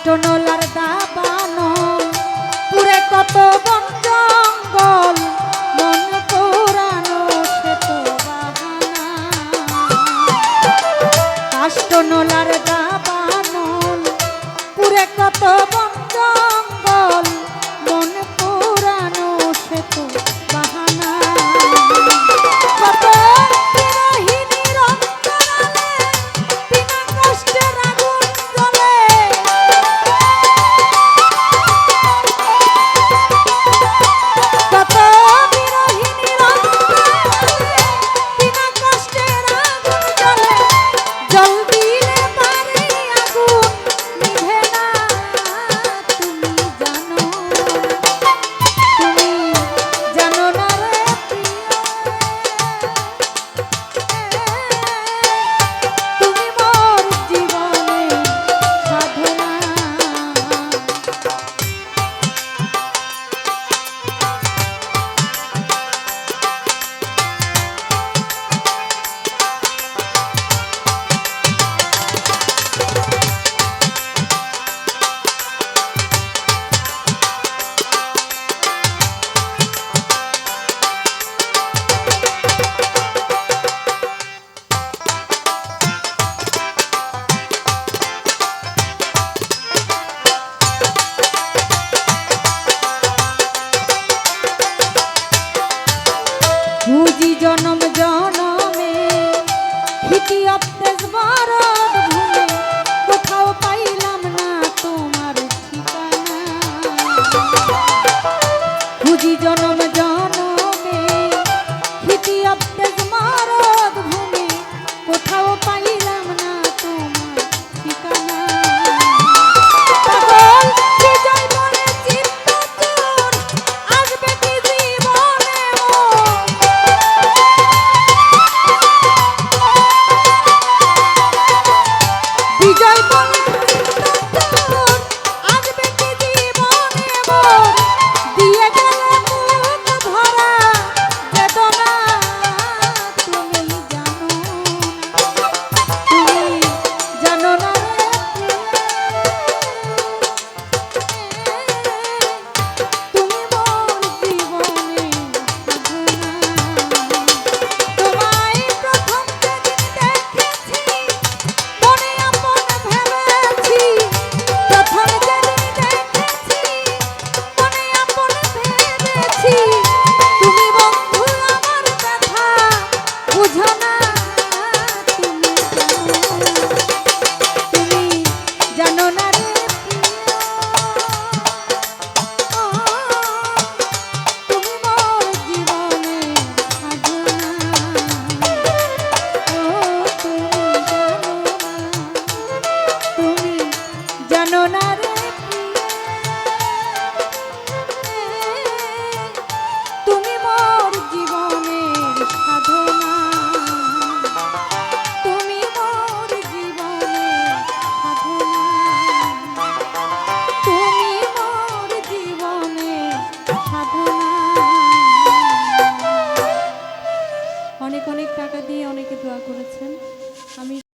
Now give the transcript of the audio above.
কাষ্ঠনলার দাবানো পুরে কত বন জঙ্গল মন পোড়ানো সে তো বাহানা। কাষ্ঠনলার দাবানো পুরে কত বন জঙ্গল মন পোড়ানো সে তো বাহানা। কত বিরহিণীর অন্তরালে বিনা কষ্টের আগুন জ্বলে। কত বিরহিণীর অন্তরালে বিনা কষ্টের আগুন জ্বলে। জল দিলে পারে আগুন নিভে না। তুমি জানো না রে প্রিয়, তুমি মোর জীবনের সাধনা। বুঝি জনম জনমে হিতি অত্যাস বড়